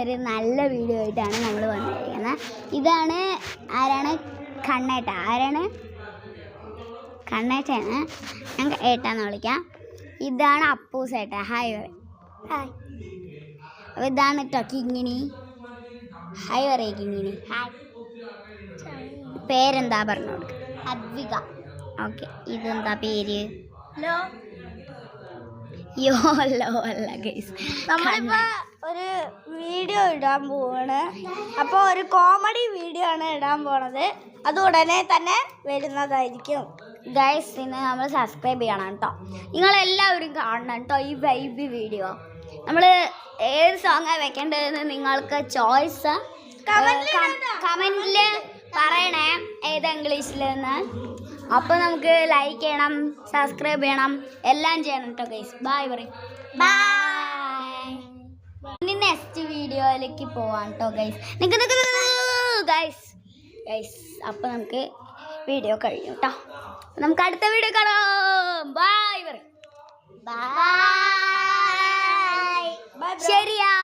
ഒരു നല്ല വീഡിയോ ആയിട്ടാണ് നമ്മൾ വന്നിരിക്കുന്നത്. ഇതാണ് ആരാണ്? കണ്ണേട്ട. ആരാണ്? കണ്ണേട്ടയാണ്. ഞാൻ ഏട്ടാന്ന് വിളിക്കാം. ഇതാണ് അപ്പൂസേട്ട. Hi hi. അപ്പോൾ ഇതാണ് കേട്ടോ കിങ്ങിണി. ഹായ് പറയേ കിങ്ങിണി. ഹായ്. പേരെന്താ പറഞ്ഞു കൊടുക്കുക? അദ്വിക. ഓക്കെ. ഇതെന്താ പേര്? യോല്ലോ അല്ല ഗൈസ്, നമ്മളിപ്പോ ഒരു വീഡിയോ ഇടാൻ പോവാണ്. അപ്പോൾ ഒരു കോമഡി വീഡിയോ ആണ് ഇടാൻ പോണത്. അത് ഉടനെ തന്നെ വരുന്നതായിരിക്കും ഗൈസ്. ഇന്ന് നമ്മൾ സബ്സ്ക്രൈബ് ചെയ്യണം കേട്ടോ. നിങ്ങളെല്ലാവരും കാണണം കേട്ടോ ഈ വൈബ് വീഡിയോ. നമ്മൾ ഏത് സോങ്ങാണ് വെക്കേണ്ടതെന്ന് നിങ്ങൾക്ക് ചോയ്സ് കമൻറ്റിൽ പറയണേ, ഏത് ഇംഗ്ലീഷിലെന്ന്. അപ്പോൾ നമുക്ക് ലൈക്ക് ചെയ്യണം, സബ്സ്ക്രൈബ് ചെയ്യണം, എല്ലാം ചെയ്യണം കേട്ടോ ഗൈസ്. ബൈ പറയും. ബൈ. ഇനി നെക്സ്റ്റ് വീഡിയോയിലേക്ക് പോവാം കേട്ടോ ഗൈസ്. ഗൈസ് ഗൈസ് അപ്പോൾ നമുക്ക് വീഡിയോ കഴിയും കേട്ടോ. നമുക്ക് അടുത്ത വീഡിയോ കാണാം. ബൈ പറയും. ബൈ. ശരി.